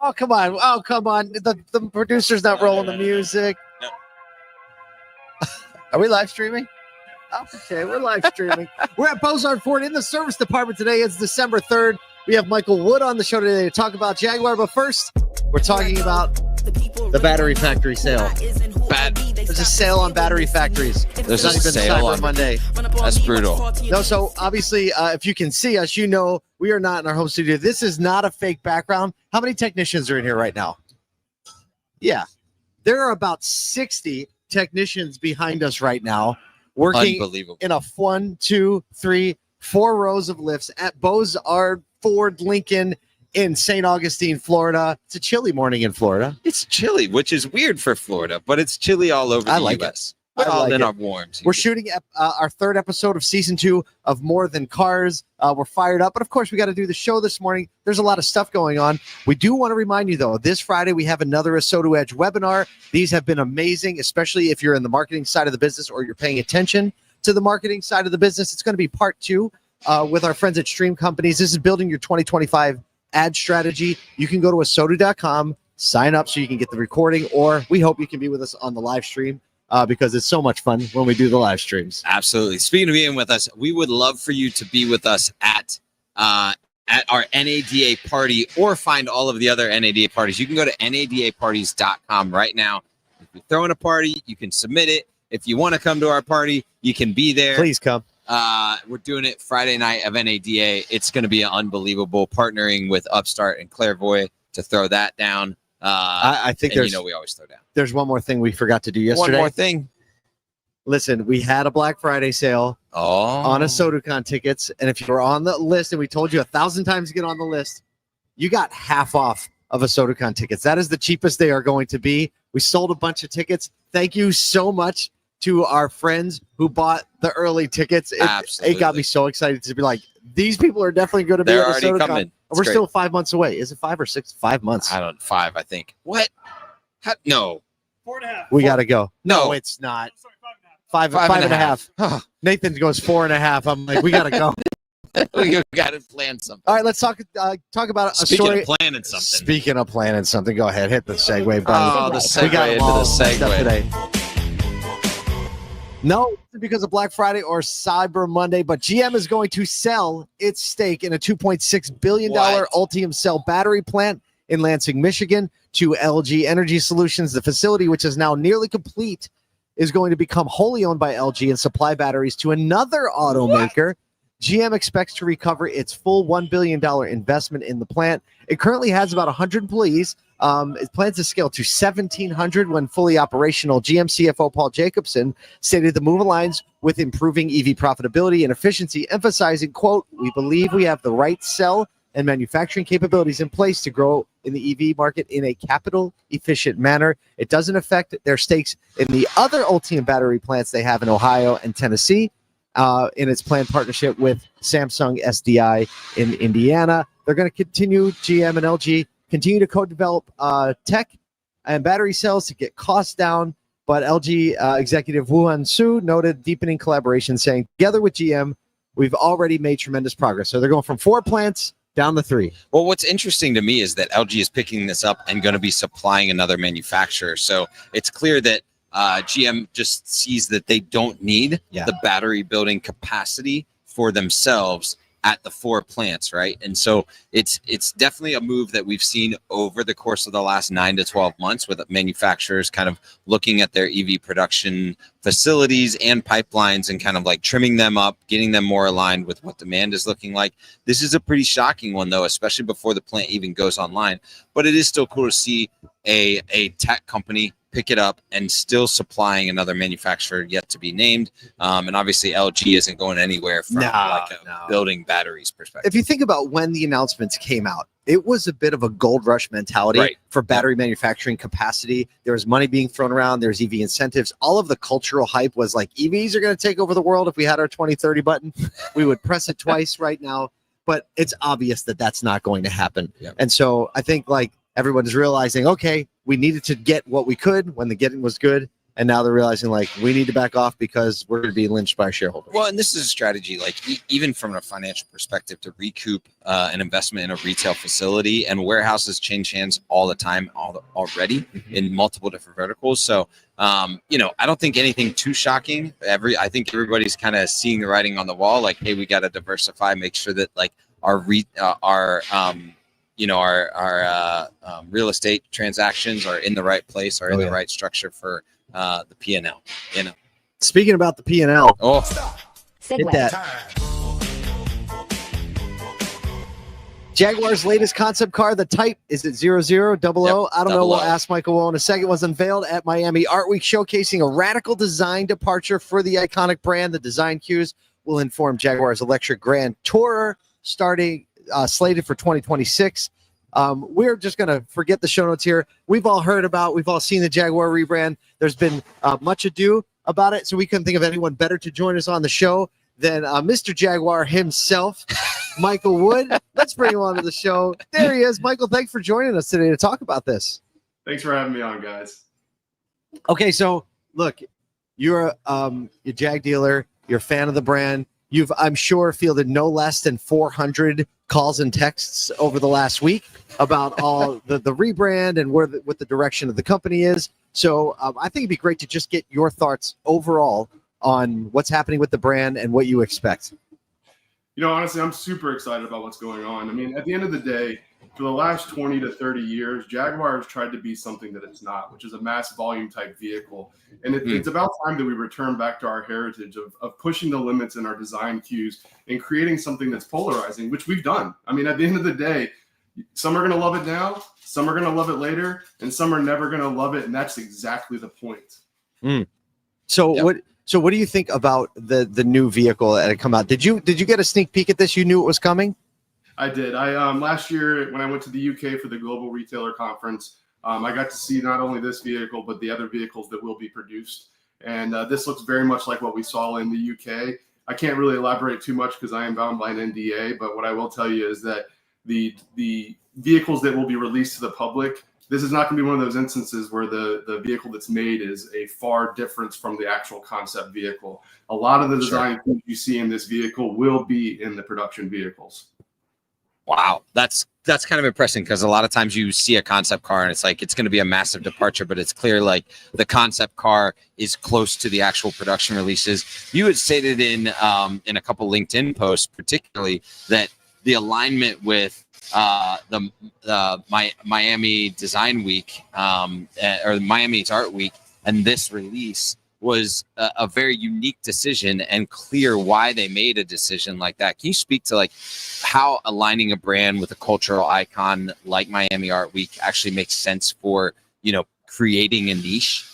Oh, come on. Oh, come on. The producer's not rolling the music. No. Are we live streaming? Okay, we're live streaming. We're at Bozard Ford in the service department today. It's December 3rd. We have Michael Wood on the show today to talk about Jaguar. But first, we're talking about the battery factory sale. There's a sale on battery factories. There's a not even sale Cyber on Monday. That's brutal. No, so obviously, if you can see us, you know we are not in our home studio. This is not a fake background. How many technicians are in here right now? Yeah. There are about 60 technicians behind us right now working in a 1, 2, 3, 4 rows of lifts at Bozard Ford Lincoln in St. Augustine, Florida. It's a chilly morning in Florida. It's chilly, which is weird for Florida, but it's chilly all over the U.S. We're all in our warms. We're shooting our 3rd episode of season 2 of More Than Cars. We're fired up, but of course we got to do the show this morning. There's a lot of stuff going on. We do want to remind you though, this Friday we have another Asoto Edge webinar. These have been amazing, especially if you're in the marketing side of the business or you're paying attention to the marketing side of the business. It's going to be part 2 with our friends at Stream Companies. This is building your 2025 ad strategy. You can go to asoto.com, sign up so you can get the recording, or we hope you can be with us on the live stream. Because it's so much fun when we do the live streams. Absolutely. Speaking of being with us, we would love for you to be with us at our NADA party or find all of the other NADA parties. You can go to NADAparties.com right now. If you're throwing a party, you can submit it. If you want to come to our party, you can be there. Please come. We're doing it Friday night of NADA. It's going to be unbelievable, partnering with Upstart and Clairvoy to throw that down. I think there's, we always throw down. There's one more thing we forgot to do yesterday. One more thing. Listen, we had a Black Friday sale on AsotoCon tickets. And if you were on the list, and we told you 1,000 times to get on the list, you got half off of AsotoCon tickets. That is the cheapest they are going to be. We sold a bunch of tickets. Thank you so much to our friends who bought the early tickets. It got me so excited to be like, these people are definitely going to be at AsotoCon. Coming. We're great. Still 5 months away. Is it 5 or 6? 5 months. 5, I think. What? No. 4.5. We got to go. No, it's not. Sorry, 5.5. Five and a half. Nathan goes 4.5. I'm like, we got to go. We got to plan something. All right, let's talk about a story. Speaking of planning something. Speaking of planning something, go ahead. Hit the segue button. Oh, the segue we got into the segue. Today. No, because of Black Friday or Cyber Monday, but GM is going to sell its stake in a $2.6 billion Ultium Cell battery plant in Lansing, Michigan, to LG Energy Solutions. The facility, which is now nearly complete, is going to become wholly owned by LG and supply batteries to another automaker. GM expects to recover its full $1 billion investment in the plant. It currently has about 100 employees. It plans to scale to 1,700 when fully operational. GM CFO Paul Jacobson stated the move aligns with improving EV profitability and efficiency, emphasizing, quote, "We believe we have the right cell and manufacturing capabilities in place to grow in the EV market in a capital-efficient manner. It doesn't affect their stakes in the other Ultium battery plants they have in Ohio and Tennessee, in its planned partnership with Samsung SDI in Indiana. They're going to continue, GM and LG, continue to co-develop tech and battery cells to get costs down. But LG executive Wuhan Su noted deepening collaboration, saying, together with GM, we've already made tremendous progress. So they're going from 4 plants down to 3. Well, what's interesting to me is that LG is picking this up and going to be supplying another manufacturer. So it's clear that GM just sees that they don't need the battery building capacity for themselves at the 4 plants, right? And so it's definitely a move that we've seen over the course of the last 9 to 12 months, with manufacturers kind of looking at their EV production facilities and pipelines and kind of like trimming them up, getting them more aligned with what demand is looking like. This is a pretty shocking one, though, especially before the plant even goes online. But it is still cool to see a tech company pick it up and still supplying another manufacturer yet to be named. And obviously LG isn't going anywhere from building batteries perspective. If you think about when the announcements came out, it was a bit of a gold rush mentality for battery manufacturing capacity. There was money being thrown around. There's EV incentives. All of the cultural hype was like, EVs are going to take over the world. If we had our 2030 button, we would press it twice right now. But it's obvious that that's not going to happen. Yep. And so I think like everyone's realizing, okay, we needed to get what we could when the getting was good. and now they're realizing like we need to back off because we're going to be lynched by shareholders. Well, and this is a strategy, like even from a financial perspective, to recoup an investment in a retail facility, and warehouses change hands all the time already in multiple different verticals. So, you know, I don't think anything too shocking. I think everybody's kind of seeing the writing on the wall. Like, hey, we got to diversify, make sure that like our real estate transactions are in the right place, are in the right structure for the P&L. You know. Speaking about the P&L, hit that. Jaguar's latest concept car, the Type, is it 0000? I don't know. We'll ask Michael Will in a second. Was unveiled at Miami Art Week, showcasing a radical design departure for the iconic brand. The design cues will inform Jaguar's electric Grand Tourer, starting slated for 2026. We're just going to forget the show notes here. We've all seen the Jaguar rebrand. There's been much ado about it, so we couldn't think of anyone better to join us on the show than Mr. Jaguar himself, Michael Wood. Let's bring him on to the show. There he is. Michael, thanks for joining us today to talk about this. Thanks for having me on, guys. Okay, so look, you're a Jag dealer. You're a fan of the brand. You've, I'm sure, fielded no less than 400 calls and texts over the last week about all the rebrand and what the direction of the company is. So I think it'd be great to just get your thoughts overall on what's happening with the brand and what you expect. You know, honestly, I'm super excited about what's going on. I mean, at the end of the day, for the last 20 to 30 years, Jaguar has tried to be something that it's not, which is a mass volume type vehicle. And it's about time that we return back to our heritage of pushing the limits in our design cues and creating something that's polarizing, which we've done. I mean, at the end of the day, some are going to love it now, some are going to love it later, and some are never going to love it. And that's exactly the point. So what do you think about the new vehicle that had come out? Did you get a sneak peek at this? You knew it was coming? I did. I last year when I went to the UK for the Global Retailer Conference, I got to see not only this vehicle but the other vehicles that will be produced. And this looks very much like what we saw in the UK. I can't really elaborate too much because I am bound by an NDA. But what I will tell you is that the vehicles that will be released to the public, this is not going to be one of those instances where the vehicle that's made is a far difference from the actual concept vehicle. A lot of the design you see in this vehicle will be in the production vehicles. Wow, that's kind of impressive because a lot of times you see a concept car and it's like it's going to be a massive departure, but it's clear like the concept car is close to the actual production releases. You had stated in a couple LinkedIn posts, particularly, that the alignment with the Miami Design Week or Miami's Art Week and this release was a very unique decision, and clear why they made a decision like that. Can you speak to like how aligning a brand with a cultural icon like Miami Art Week actually makes sense for, you know, creating a niche?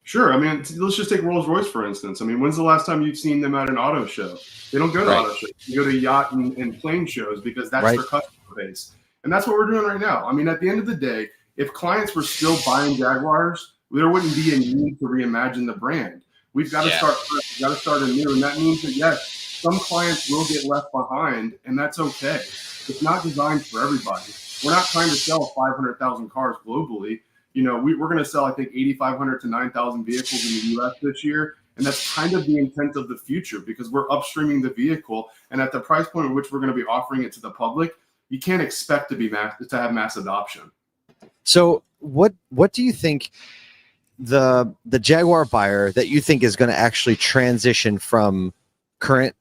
Sure. I mean, let's just take Rolls-Royce, for instance. I mean, when's the last time you've seen them at an auto show? They don't go to auto shows. You go to yacht and plane shows because that's their customer base. And that's what we're doing right now. I mean, at the end of the day, if clients were still buying Jaguars, there wouldn't be a need to reimagine the brand. We've got to start fresh. We've got to start anew. And that means that, yes, some clients will get left behind, and that's okay. It's not designed for everybody. We're not trying to sell 500,000 cars globally. You know, we're going to sell, I think, 8,500 to 9,000 vehicles in the U.S. this year. And that's kind of the intent of the future because we're upstreaming the vehicle. And at the price point at which we're going to be offering it to the public, you can't expect to have mass adoption. So what do you think the Jaguar buyer that you think is going to actually transition from current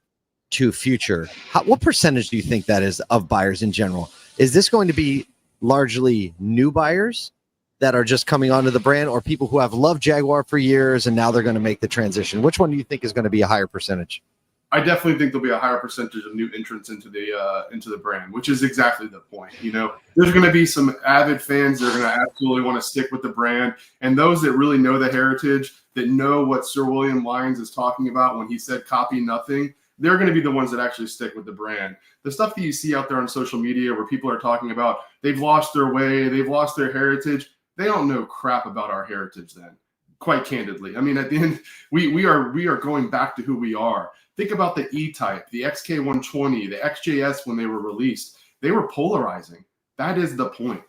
to future? What percentage do you think that is of buyers in general? Is this going to be largely new buyers that are just coming onto the brand, or people who have loved Jaguar for years and now they're going to make the transition? Which one do you think is going to be a higher percentage? I definitely think there'll be a higher percentage of new entrants into the brand, which is exactly the point. You know, there's going to be some avid fans that are going to absolutely want to stick with the brand, and those that really know the heritage, that know what Sir William Lyons is talking about when he said "copy nothing," they're going to be the ones that actually stick with the brand. The stuff that you see out there on social media where people are talking about they've lost their way, they've lost their heritage, they don't know crap about our heritage. Then, quite candidly, I mean, at the end, we are going back to who we are. Think about the E-Type, the XK120, the XJS when they were released. They were polarizing. That is the point.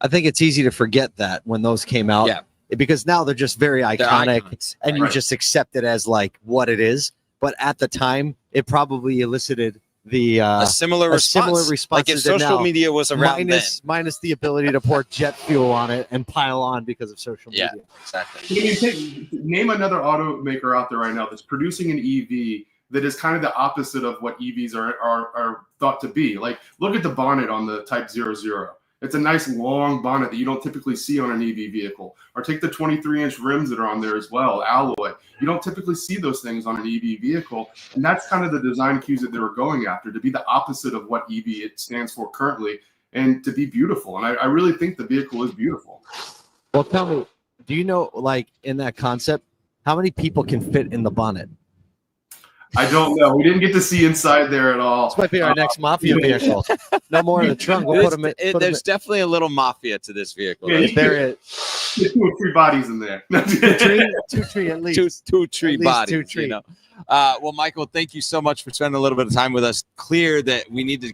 I think it's easy to forget that when those came out. Yeah. because now they're just very They're iconic, icons. and you Right. just accept it as like what it is. But at the time, it probably elicited the a similar response. Like if as it social now, media was around minus the ability to pour jet fuel on it and pile on because of social Yeah. media. Exactly. I mean, name another automaker out there right now that's producing an EV that is kind of the opposite of what EVs are thought to be. Like, look at the bonnet on the Type 00. It's a nice long bonnet that you don't typically see on an EV vehicle. Or take the 23-inch rims that are on there as well, alloy. You don't typically see those things on an EV vehicle. And that's kind of the design cues that they were going after, to be the opposite of what EV it stands for currently, and to be beautiful. And I really think the vehicle is beautiful. Well, tell me, do you know, like, in that concept, how many people can fit in the bonnet? I don't know. We didn't get to see inside there at all. This might be our next Mafia vehicle. No more in the trunk. We'll put them in. There's definitely a little mafia to this vehicle. Yeah, There it There's 2 or 3 bodies in there. two tree at least. two tree At least bodies. two tree. You know? Well, Michael, thank you so much for spending a little bit of time with us. Clear that we need to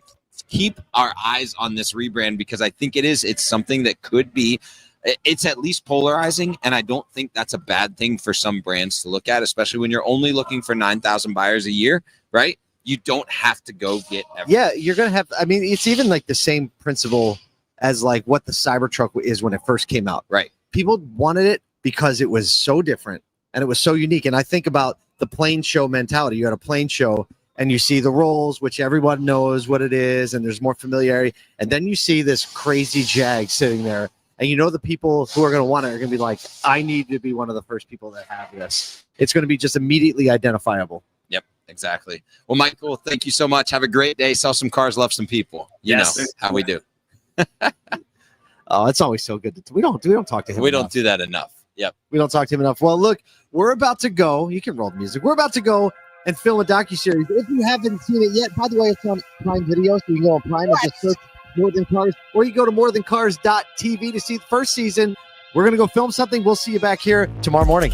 keep our eyes on this rebrand, because I think it's something that could be. It's at least polarizing, and I don't think that's a bad thing for some brands to look at, especially when you're only looking for 9,000 buyers a year, right? You don't have to go get everything. Yeah, you're gonna have. I mean, it's even like the same principle as like what the Cybertruck is when it first came out. Right. People wanted it because it was so different and it was so unique. And I think about the plane show mentality. You had a plane show, and you see the rolls, which everyone knows what it is, and there's more familiarity. And then you see this crazy Jag sitting there. And you know the people who are going to want it are going to be like, I need to be one of the first people that have this. It's going to be just immediately identifiable. Yep, exactly. Well, Michael, thank you so much. Have a great day. Sell some cars, love some people. You know how we do. Oh, it's always so good. We don't talk to him. We enough. don't do that enough. Yep. We don't talk to him enough. Well, look, we're about to go. You can roll the music. We're about to go and film a docuseries. If you haven't seen it yet, by the way, it's on Prime Video, so you can go on Prime and just search More Than Cars, or you go to morethancars.tv to see the first season. We're going to go film something. We'll see you back here tomorrow morning.